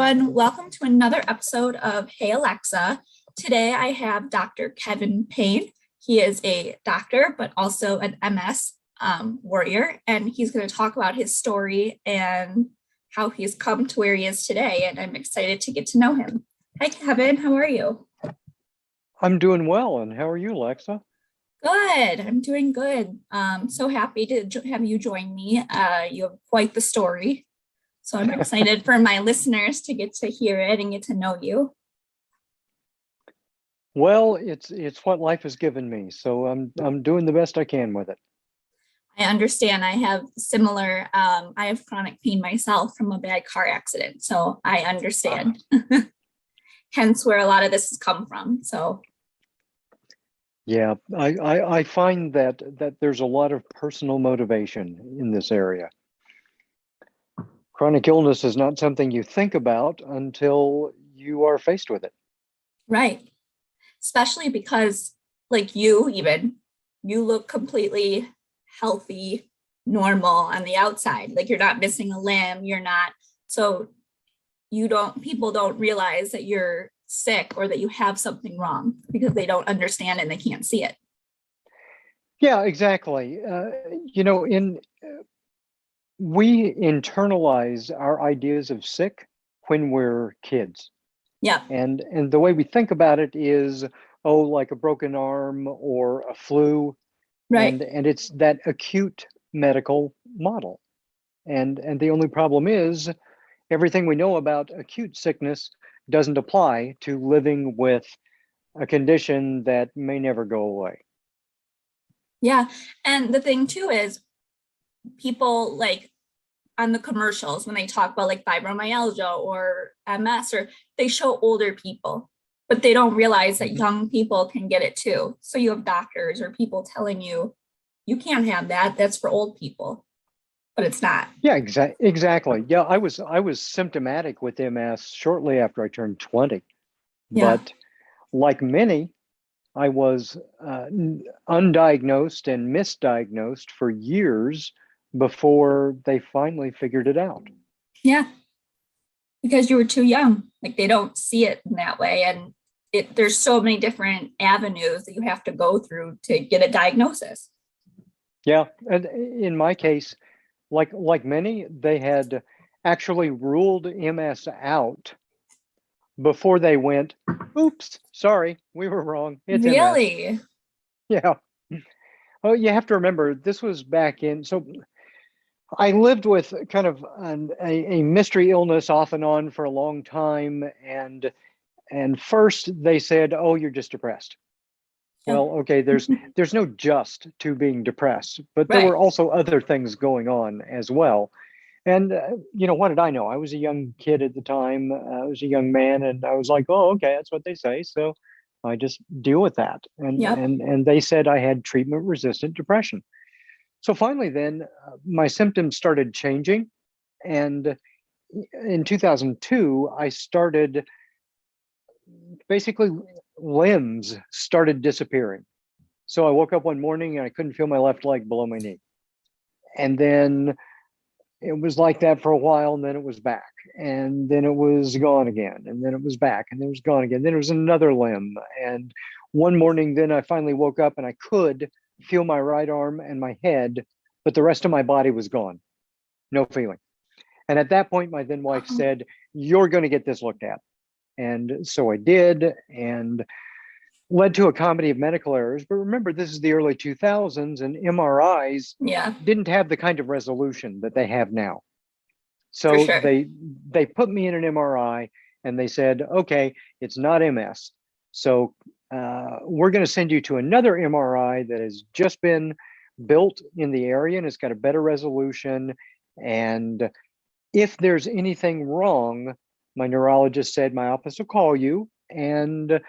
everyone. Welcome to another episode of Hey Alexa. Today I have Dr. Kevin Payne. He is a doctor, but also an MS warrior, and he's going to talk about his story and how he's come to where he is today, and I'm excited to get to know him. Hi, Kevin. How are you? I'm doing well, and how are you, Alexa? Good. I'm doing good. So happy to have you join me. You have quite the story. So I'm excited for my listeners to get to hear it and get to know you. Well, it's what life has given me, so I'm doing the best I can with it. I understand. I have similar, I have chronic pain myself from a bad car accident. So I understand. Hence where a lot of this has come from. So yeah, I find that there's a lot of personal motivation in this area. Chronic illness is not something you think about until you are faced with it. right. Especially because like you look completely healthy, normal on the outside. Like you're not missing a limb. You're not, so people don't realize that you're sick or that you have something wrong because they don't understand and they can't see it. Yeah, exactly. We internalize our ideas of sick when we're kids. Yeah. And the way we think about it is, oh, like a broken arm or a flu. Right. And it's that acute medical model. And the only problem is everything we know about acute sickness doesn't apply to living with a condition that may never go away. Yeah. And the thing too is people like on the commercials when they talk about like fibromyalgia or MS, or they show older people, but they don't realize that young people can get it too. So you have doctors or people telling you, you can't have that. That's for old people, but it's not. Yeah, exactly. Yeah, I was symptomatic with MS shortly after I turned 20. Yeah. But like many, I was undiagnosed and misdiagnosed for years before they finally figured it out. Yeah. Because you were too young. Like they don't see it in that way. And there's so many different avenues that you have to go through to get a diagnosis. Yeah, and in my case, like many, they had actually ruled MS out before they went, oops, sorry, we were wrong. It's Really? MS. Yeah. Oh, you have to remember, this was back in, so I lived with kind of a mystery illness off and on for a long time. And first they said, oh, you're just depressed. Well, okay, there's no just to being depressed, but there Right. were also other things going on as well. And what did I know? I was a young kid at the time. I was a young man, and I was like, oh, okay, that's what they say. So I just deal with that. And Yep. and they said I had treatment-resistant depression. So finally, then my symptoms started changing, and in 2002, I started basically limbs started disappearing. So I woke up one morning and I couldn't feel my left leg below my knee. And then it was like that for a while, and then it was back. And then it was gone again. And then it was back, and then it was gone again. Then it was another limb. And one morning, then I finally woke up and I could feel my right arm and my head, but the rest of my body was gone. No feeling. And at that point, my then wife said, you're going to get this looked at. And so I did, and led to a comedy of medical errors. But remember, this is the early 2000s, and MRIs didn't have the kind of resolution that they have now. So sure. they put me in an MRI, and they said, okay, it's not MS. So we're going to send you to another MRI that has just been built in the area, and it's got a better resolution. And if there's anything wrong, my neurologist said my office will call you, and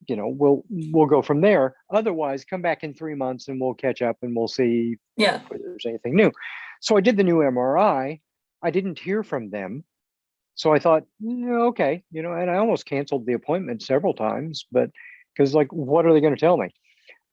we'll go from there. Otherwise, come back in 3 months and we'll catch up and we'll see if there's anything new. So I did the new MRI. I didn't hear from them. So I thought, okay, and I almost canceled the appointment several times, but because like, what are they going to tell me?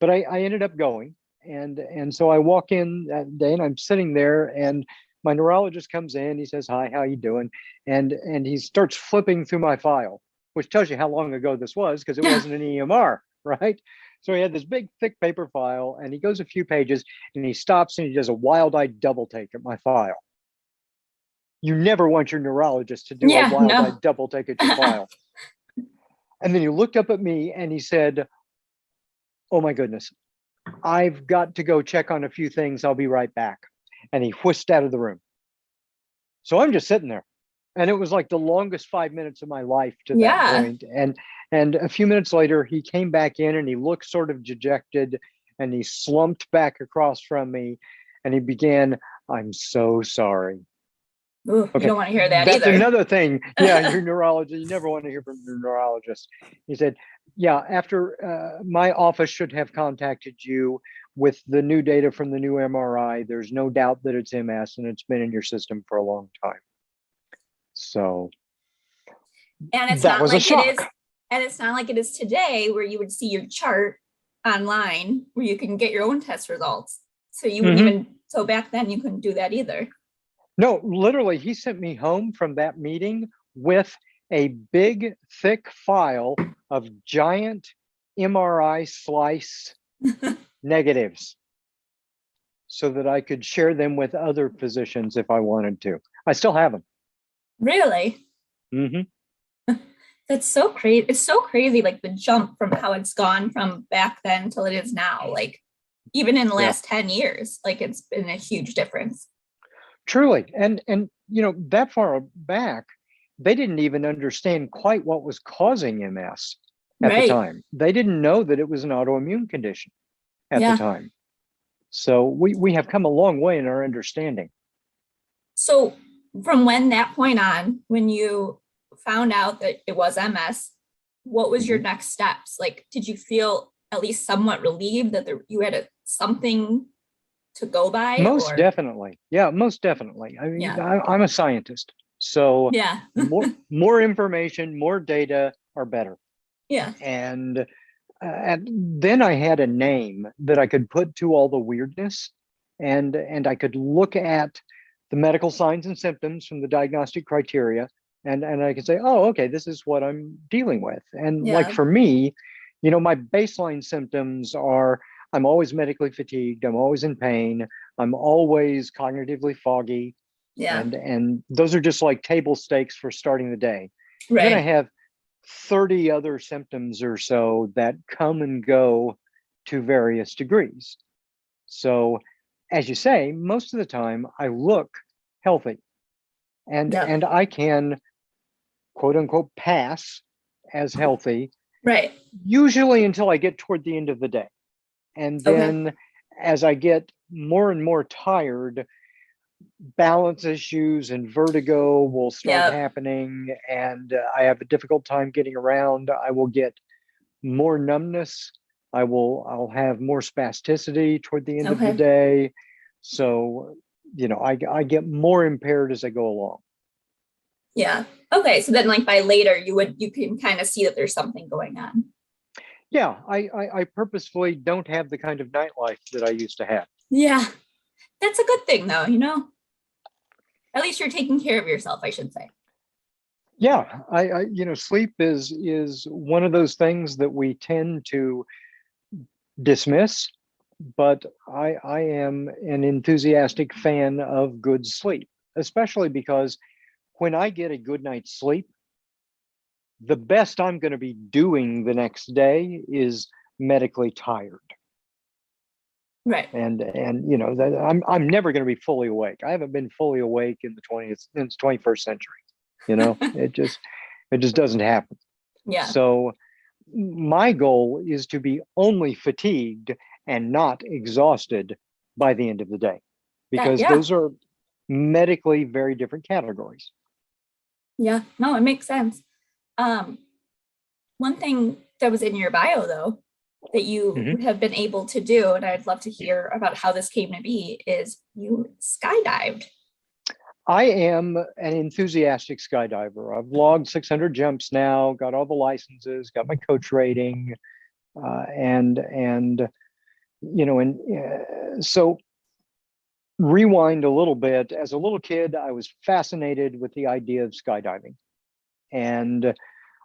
But I ended up going. And so I walk in that day and I'm sitting there, and my neurologist comes in, he says, "Hi, how you doing?" And he starts flipping through my file, which tells you how long ago this was, because it wasn't an EMR, right? So he had this big, thick paper file, and he goes a few pages, and he stops and he does a wild-eyed double take at my file. You never want your neurologist to do a Yeah, wild-eyed no. double take at your file. And then he looked up at me and he said, "Oh my goodness, I've got to go check on a few things. I'll be right back." And he whisked out of the room. So I'm just sitting there. And it was like the longest 5 minutes of my life to that Yeah. point. And a few minutes later, he came back in and he looked sort of dejected and he slumped back across from me and he began, "I'm so sorry." Ooh, you Okay, don't want to hear that that's either. another thing. Yeah, your neurologist, you never want to hear from your neurologist. He said, "Yeah, after my office should have contacted you with the new data from the new MRI. There's no doubt that it's MS and it's been in your system for a long time." So And it's that not was a like it is, shock. and it's not like it is today where you would see your chart online where you can get your own test results. So you wouldn't Mhm. even, so back then you couldn't do that either. No, literally, he sent me home from that meeting with a big, thick file of giant MRI slice negatives so that I could share them with other physicians if I wanted to. I still have them. Really? Hmm. That's so crazy. It's so crazy, like the jump from how it's gone from back then till it is now. Like even in the Yeah, last 10 years, like it's been a huge difference. truly. And that far back, they didn't even understand quite what was causing MS at the Right. time. They didn't know that it was an autoimmune condition at the Yeah. time. So we have come a long way in our understanding. So from when that point on, when you found out that it was MS, what was your Mhm. next steps? Like, did you feel at least somewhat relieved that you had something to go by, Most or definitely. Yeah, most definitely. I mean, yeah, I'm a scientist. So yeah, more information, more data are better. yeah, And then I had a name that I could put to all the weirdness, and I could look at the medical signs and symptoms from the diagnostic criteria, and I could say, "Oh, okay, this is what I'm dealing with." And like yeah, for me, my baseline symptoms are I'm always medically fatigued, I'm always in pain, I'm always cognitively foggy, yeah, and those are just like table stakes for starting the day. And then I right, have 30 other symptoms or so that come and go to various degrees. So, as you say, most of the time I look healthy and yeah, and I can quote unquote pass as healthy right, usually until I get toward the end of the day. And okay, then as I get more and more tired, balance issues and vertigo will start yeah, happening and I have a difficult time getting around. I will get more numbness. I'll have more spasticity toward the end of the okay, day. So, I get more impaired as I go along. yeah, okay. So then, like by later, you can kind of see that there's something going on. Yeah, I purposefully don't have the kind of nightlife that I used to have. Yeah, that's a good thing, though. At least you're taking care of yourself, I should say. Yeah, sleep is one of those things that we tend to dismiss, but I am an enthusiastic fan of good sleep, especially because when I get a good night's sleep, the best I'm going to be doing the next day is medically tired. Right. And that I'm never going to be fully awake. I haven't been fully awake in the 21st century. It just doesn't happen. Yeah. So my goal is to be only fatigued and not exhausted by the end of the day, That, because yeah. those are medically very different categories. Yeah. No, it makes sense. Um, One thing that was in your bio, though, that you Mhm. have been able to do, and I'd love to hear about how this came to be, is you skydived. I am an enthusiastic skydiver. I've logged 600 jumps now, got all the licenses, got my coach rating, and so rewind a little bit. As a little kid, I was fascinated with the idea of skydiving, and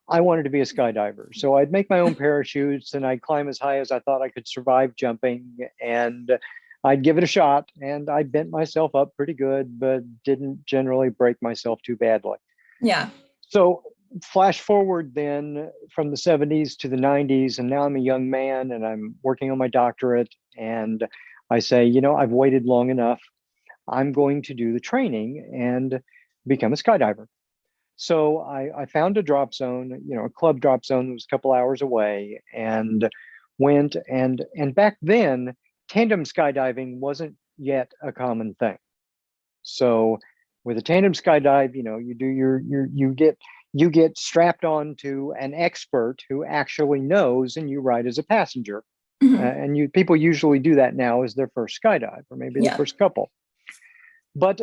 I wanted to be a skydiver. So I'd make my own parachutes and I'd climb as high as I thought I could survive jumping, and I'd give it a shot. And I bent myself up pretty good, but didn't generally break myself too badly. Yeah. So flash forward then from the 70s to the 90s, and now I'm a young man and I'm working on my doctorate. And I say, I've waited long enough. I'm going to do the training and become a skydiver. So I found a drop zone, a club drop zone that was a couple hours away, and went. And back then, tandem skydiving wasn't yet a common thing. So with a tandem skydive, you do you get strapped onto an expert who actually knows, and you ride as a passenger. And people usually do that now as their first skydive, or maybe the first couple. But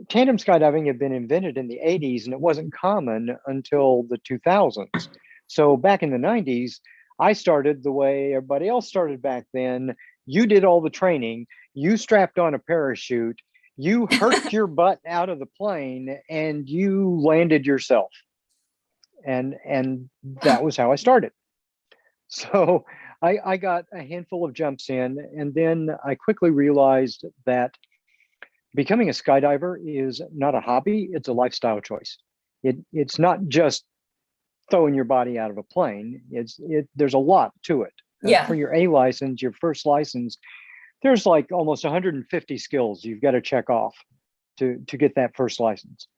tandem skydiving had been invented in the 80s, and it wasn't common until the 2000s. So back in the 90s, I started the way everybody else started back then. You did all the training, you strapped on a parachute, you hurt your butt out of the plane, and you landed yourself. And that was how I started. So I got a handful of jumps in, and then I quickly realized that becoming a skydiver is not a hobby, it's a lifestyle choice. It's not just throwing your body out of a plane. There's a lot to it. For your A license, your first license, there's like almost 150 skills you've got to check off to get that first license.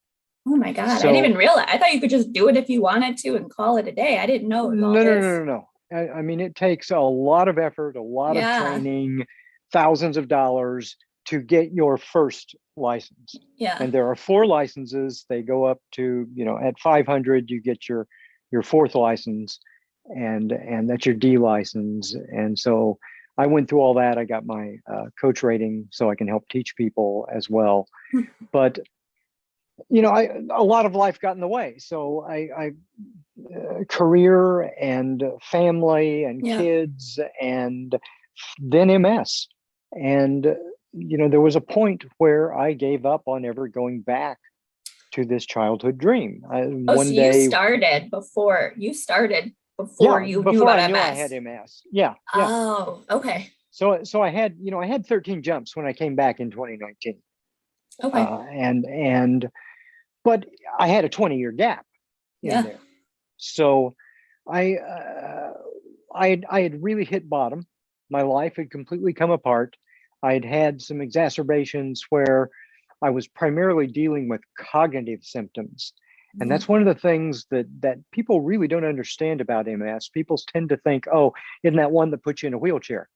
Oh my God. So, I didn't even realize. I thought you could just do it if you wanted to and call it a day. I didn't know. No. I mean, it takes a lot of effort, a lot of training, thousands of dollars to get your first license. And there are 4 licenses. They go up to, at 500, you get your 4th license, and that's your D license. And so I went through all that. I got my coach rating so I can help teach people as well. But, a lot of life got in the way. So I career and family and kids, and then MS. And, there was a point where I gave up on ever going back to this childhood dream. One day you started before you knew about I MS. Knew I had MS. Yeah. Oh, okay. So I had, I had 13 jumps when I came back in 2019. Okay. But I had a 20-year gap in there. So I had really hit bottom. My life had completely come apart. I had had some exacerbations where I was primarily dealing with cognitive symptoms. And that's one of the things that people really don't understand about MS. People tend to think, oh, isn't that one that puts you in a wheelchair?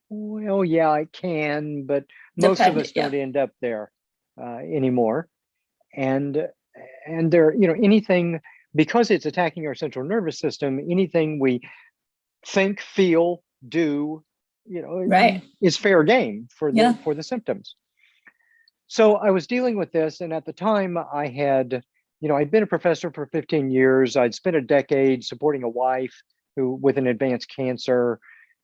Well, yeah, I can, but most of us don't end up there anymore. And there, anything, because it's attacking our central nervous system, anything we think, feel, do, is fair game for the symptoms. So I was dealing with this, and at the time I had, I'd been a professor for 15 years. I'd spent a decade supporting a wife with an advanced cancer,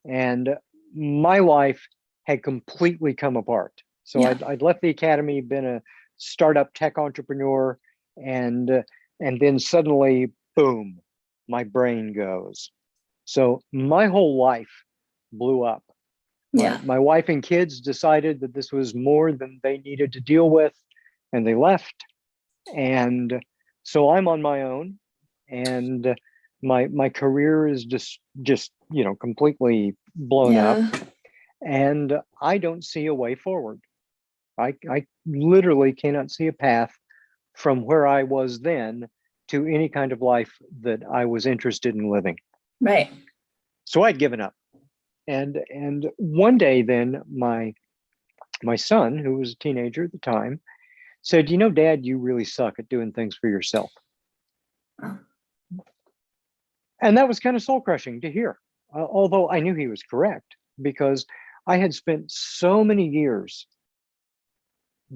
and my life had completely come apart. So I'd left the academy, been a startup tech entrepreneur, and then suddenly, boom, my brain goes. So my whole life blew up. My wife and kids decided that this was more than they needed to deal with, and they left. And so I'm on my own, and my career is just completely blown up, and I don't see a way forward. I literally cannot see a path from where I was then to any kind of life that I was interested in living. Right. So I'd given up. And one day then my son, who was a teenager at the time, said, Dad, you really suck at doing things for yourself. And that was kind of soul crushing to hear, although I knew he was correct, because I had spent so many years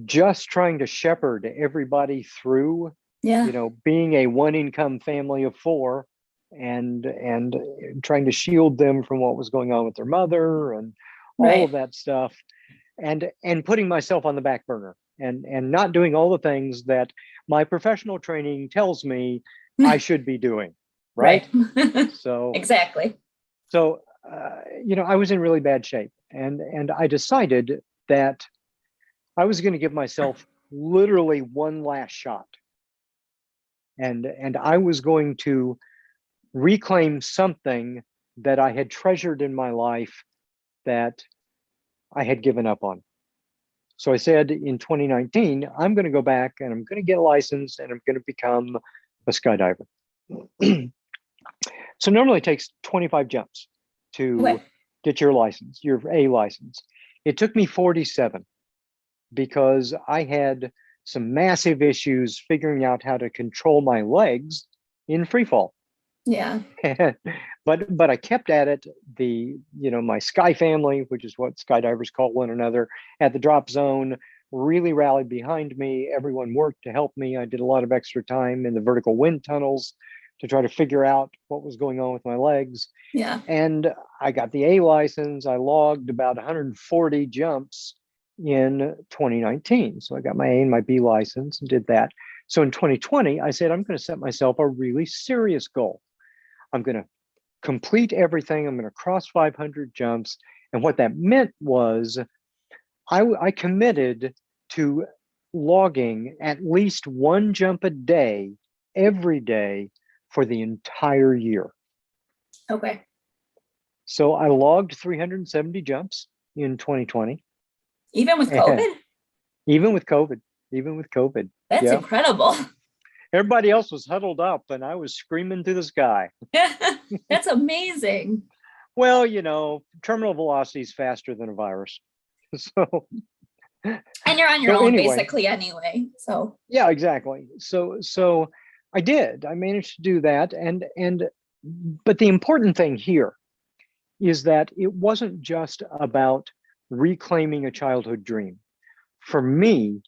just trying to shepherd everybody through, being a 1-income family of 4, and trying to shield them from what was going on with their mother and all of that stuff. and putting myself on the back burner and not doing all the things that my professional training tells me I should be doing. Right. So Exactly. So, I was in really bad shape, and I decided that I was going to give myself literally one last shot, and I was going to reclaim something that I had treasured in my life that I had given up on. So I said in 2019, I'm going to go back and I'm going to get a license and I'm going to become a skydiver. So normally it takes 25 jumps to get your license, your A license. It took me 47 because I had some massive issues figuring out how to control my legs in free fall. Yeah. but I kept at it. My Sky family, which is what skydivers call one another, at the drop zone really rallied behind me. Everyone worked to help me. I did a lot of extra time in the vertical wind tunnels to try to figure out what was going on with my legs. Yeah. And I got the A license. I logged about 140 jumps in 2019. So I got my A and my B license and did that. So in 2020, I said, I'm going to set myself a really serious goal. I'm going to complete everything. I'm going to cross 500 jumps. And what that meant was I committed to logging at least one jump a day, every day for the entire year. Okay. So I logged 370 jumps in 2020. Even with COVID? Even with COVID. That's incredible. Everybody else was huddled up and I was screaming through the sky. That's amazing. Well, terminal velocity is faster than a virus. So, and you're on your own basically anyway. So yeah, exactly. So I did. I managed to do that. But the important thing here is that it wasn't just about reclaiming a childhood dream. For me,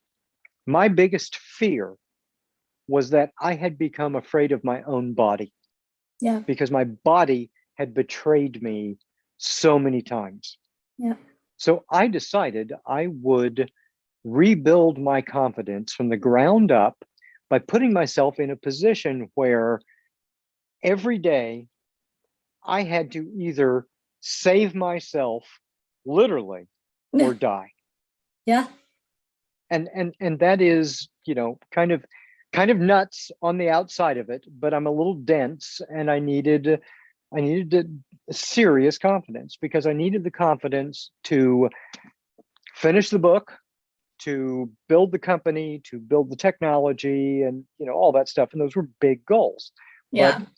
my biggest fear was that I had become afraid of my own body. Yeah. Because my body had betrayed me so many times. Yeah. So I decided I would rebuild my confidence from the ground up by putting myself in a position where every day I had to either save myself literally or die. Yeah. And that is, kind of nuts on the outside of it, but I'm a little dense and I needed serious confidence because I needed the confidence to finish the book, to build the company, to build the technology and, all that stuff. And those were big goals. Yeah. But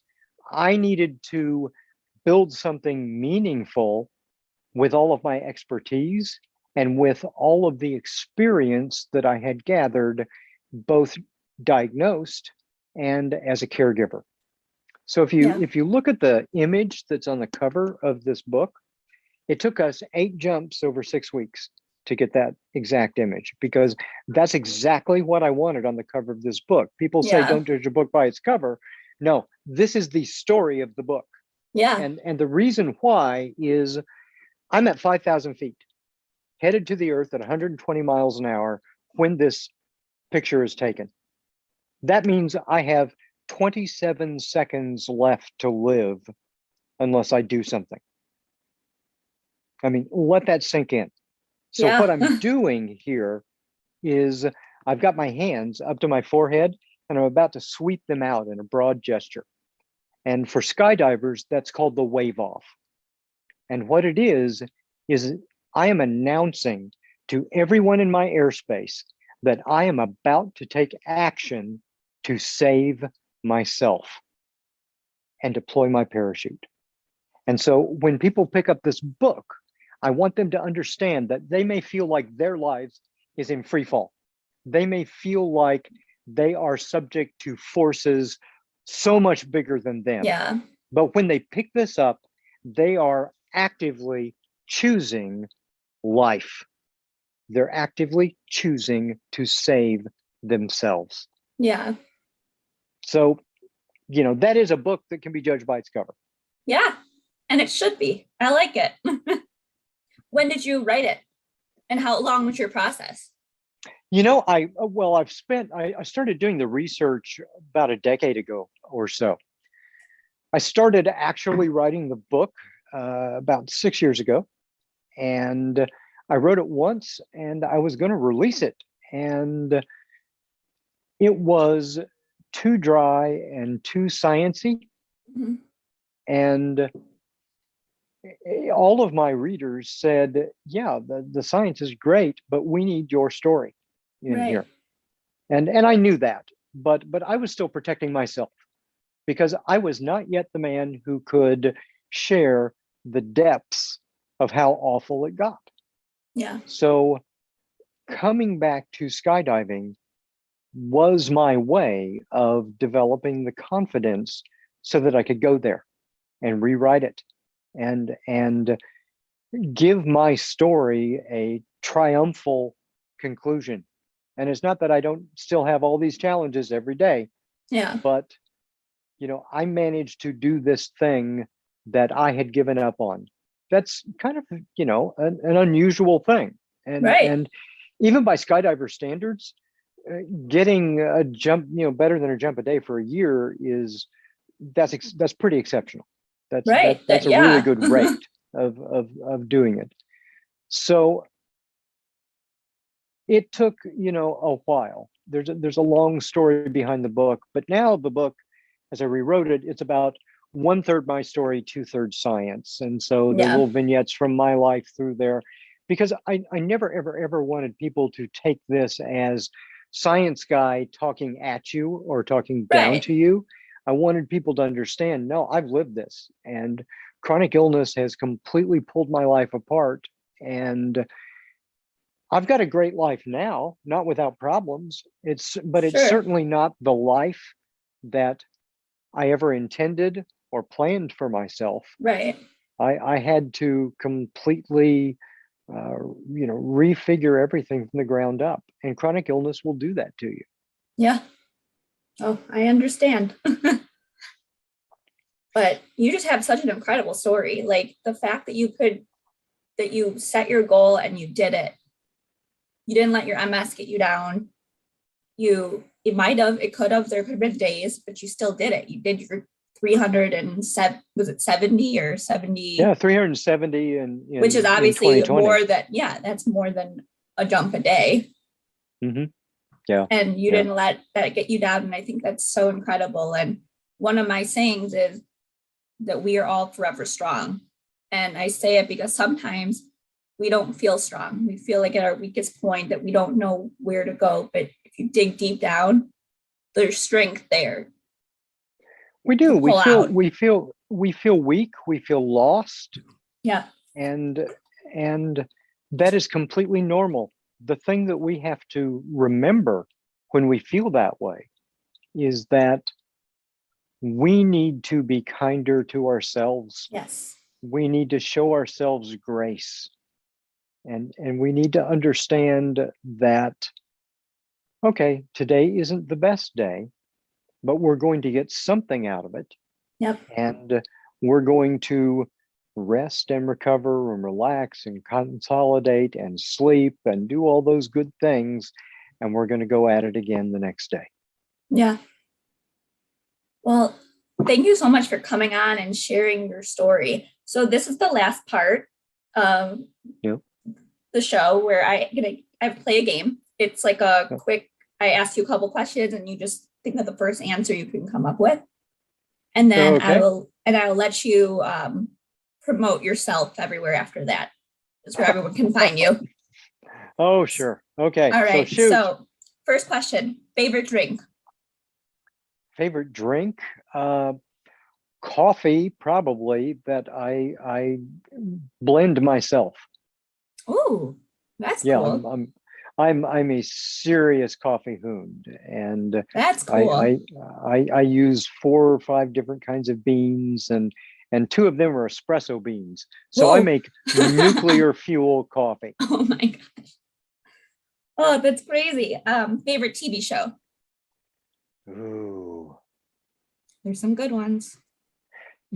I needed to build something meaningful with all of my expertise and with all of the experience that I had gathered, both diagnosed and as a caregiver. So if you look at the image that's on the cover of this book, it took us 8 jumps over 6 weeks to get that exact image, because that's exactly what I wanted on the cover of this book. People say, don't judge a book by its cover. No, this is the story of the book. Yeah. And the reason why is I'm at 5,000 feet, headed to the earth at 120 miles an hour when this picture is taken. That means I have 27 seconds left to live unless I do something. I mean, let that sink in. So what I'm doing here is I've got my hands up to my forehead and I'm about to sweep them out in a broad gesture. And for skydivers, that's called the wave off. And what it is I am announcing to everyone in my airspace that I am about to take action to save myself and deploy my parachute. And so when people pick up this book, I want them to understand that they may feel like their lives is in free fall. They may feel like they are subject to forces so much bigger than them. Yeah. But when they pick this up, they are actively choosing life. They're actively choosing to save themselves. Yeah. So, that is a book that can be judged by its cover. Yeah. And it should be. I like it. When did you write it? And how long was your process? I started doing the research about a decade ago or so. I started actually writing the book about 6 years ago, and I wrote it once, and I was going to release it, and it was too dry and too sciencey, Mhm. and all of my readers said, "Yeah, the science is great, but we need your story in Right. here." And I knew that, but I was still protecting myself because I was not yet the man who could share the depths of how awful it got. Yeah. So coming back to skydiving was my way of developing the confidence so that I could go there and rewrite it and give my story a triumphal conclusion. And it's not that I don't still have all these challenges every day, Yeah. but I managed to do this thing that I had given up on. That's kind of, an unusual thing. Right. And even by skydiver standards, getting a jump, better than a jump a day for a year that's pretty exceptional. Right. That's a really Yeah. good rate of doing it. So it took, a while. There's a long story behind the book, but now the book, as I rewrote it, it's about 1/3 my story, 2/3 science. And so there are Yeah. little vignettes from my life through there, because I never, ever wanted people to take this as science guy talking at you or talking down Right. to you. I wanted people to understand, no, I've lived this, and chronic illness has completely pulled my life apart. And I've got a great life now, not without problems. But it's Sure. certainly not the life that I ever intended or planned for myself. Right. I had to completely, refigure everything from the ground up. And chronic illness will do that to you. Yeah. Oh, I understand. But you just have such an incredible story. Like the fact that you set your goal and you did it. You didn't let your MS get you down. It could have, there could have been days, but you still did it. You did your 307, was it 70 or 70? Yeah, 370 Which is in obviously 2020. that's more than a jump a day. Hmm. Yeah, And you yeah. didn't let that get you down. And I think that's so incredible. And one of my sayings is that we are all forever strong. And I say it because sometimes we don't feel strong. We feel like at our weakest point that we don't know where to go. But if you dig deep down, there's strength there We to do. pull out. We feel weak. We feel lost, Yeah. and and that is completely normal. The thing that we have to remember when we feel that way is that we need to be kinder to ourselves. Yes. We need to show ourselves grace, and we need to understand that, okay, today isn't the best day, but we're going to get something out of it, Yep. and we're going to rest and recover and relax and consolidate and sleep and do all those good things, and we're going to go at it again the next day. Yeah. Well, thank you so much for coming on and sharing your story. So this is the last part of Yeah. the show where I play a game. It's like a Yeah. quick, I ask you a couple questions and you just think of the first answer you can come up with. And then Okay. I will let you promote yourself everywhere after that. Just where everyone can find you. Oh, sure. Okay. All right. So shoot. So first question, favorite drink? Favorite drink? Coffee, probably, that I blend myself. Ooh, that's Yeah, cool. I'm a serious coffee hound, and That's I cool. I use 4 or 5 different kinds of beans, and 2 of them are espresso beans. So I Whoa. make nuclear fuel coffee. Oh my gosh. Oh, that's crazy. Favorite TV show? Ooh. There's some good ones.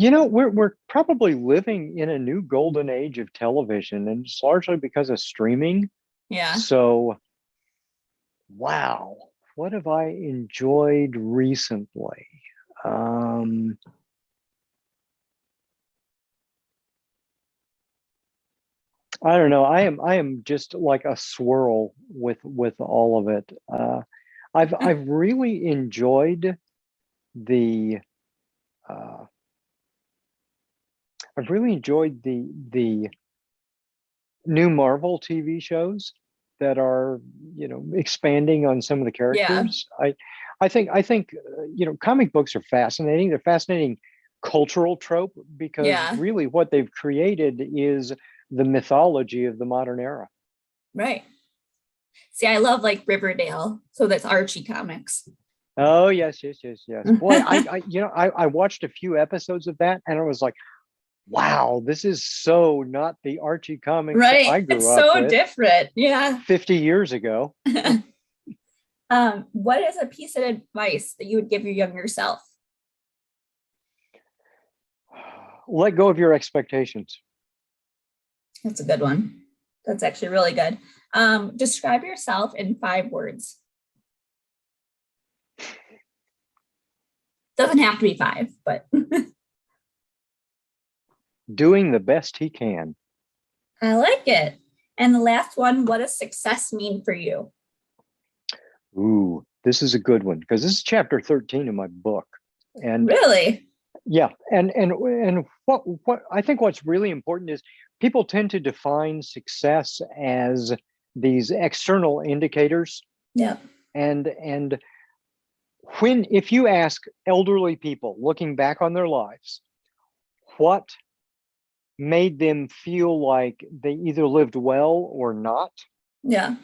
We're probably living in a new golden age of television, and it's largely because of streaming. Yeah. So, wow, what have I enjoyed recently? I don't know. I am just like a swirl with all of it. I've really enjoyed the uh, I've really enjoyed the new Marvel TV shows that are, expanding on some of the Yeah. characters. I think comic books are fascinating. They're fascinating cultural trope because Yeah. really what they've created is the mythology of the modern era. Right. See, I love like Riverdale. So that's Archie comics. Oh yes, yes, yes, yes. Boy, I watched a few episodes of that and I was like, wow, this is so not the Archie comics Right. I It's grew up so with different. Yeah. 50 years ago. What is a piece of advice that you would give your younger self? Let go of your expectations. That's a good one. That's actually really good. Describe yourself in 5 words. Doesn't have to be 5, but Doing the best he can. I like it. And the last one, what does success mean for you? Ooh, this is a good one because this is chapter 13 in my book. And Really? yeah, and what I think what's really important is people tend to define success as these external indicators. Yeah. And when if you ask elderly people looking back on their lives, what made them feel like they either lived well or not, Yeah.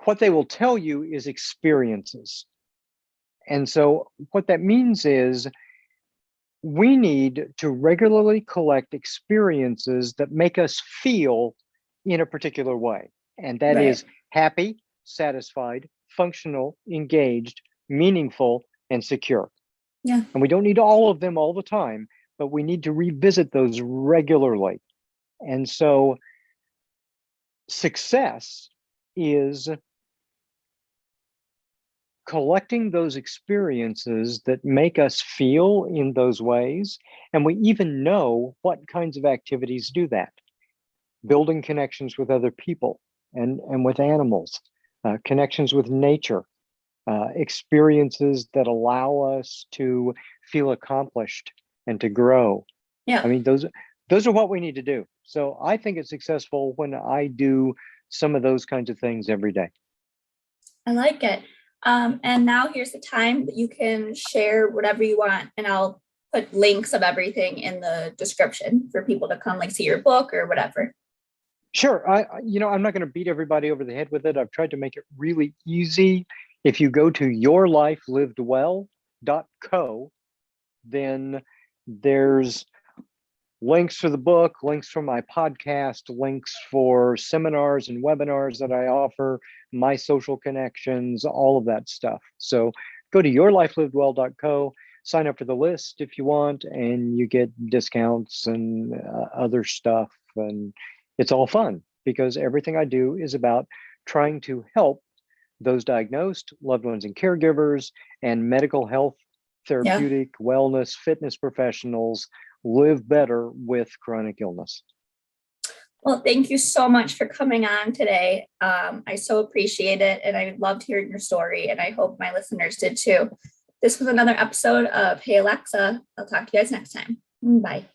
what they will tell you is experiences. And so what that means is we need to regularly collect experiences that make us feel in a particular way. And that Right. is happy, satisfied, functional, engaged, meaningful, and secure. Yeah. And we don't need all of them all the time, but we need to revisit those regularly. And so success is collecting those experiences that make us feel in those ways. And we even know what kinds of activities do that. Building connections with other people and with animals, connections with nature, experiences that allow us to feel accomplished and to grow. Yeah. I mean, those are what we need to do. So I think it's successful when I do some of those kinds of things every day. I like it. And now here's the time that you can share whatever you want, and I'll put links of everything in the description for people to come like see your book or whatever. Sure. I'm not going to beat everybody over the head with it. I've tried to make it really easy. If you go to yourlifelivedwell.co, then there's links for the book, links for my podcast, links for seminars and webinars that I offer, my social connections, all of that stuff. So go to yourlifelivedwell.co, sign up for the list if you want, and you get discounts and other stuff. And it's all fun because everything I do is about trying to help those diagnosed, loved ones and caregivers, and medical health, therapeutic, wellness, fitness professionals live better with chronic illness. Well, thank you so much for coming on today. I so appreciate it, and I loved hearing your story, and I hope my listeners did too. This was another episode of Hey Alexa. I'll talk to you guys next time. Bye.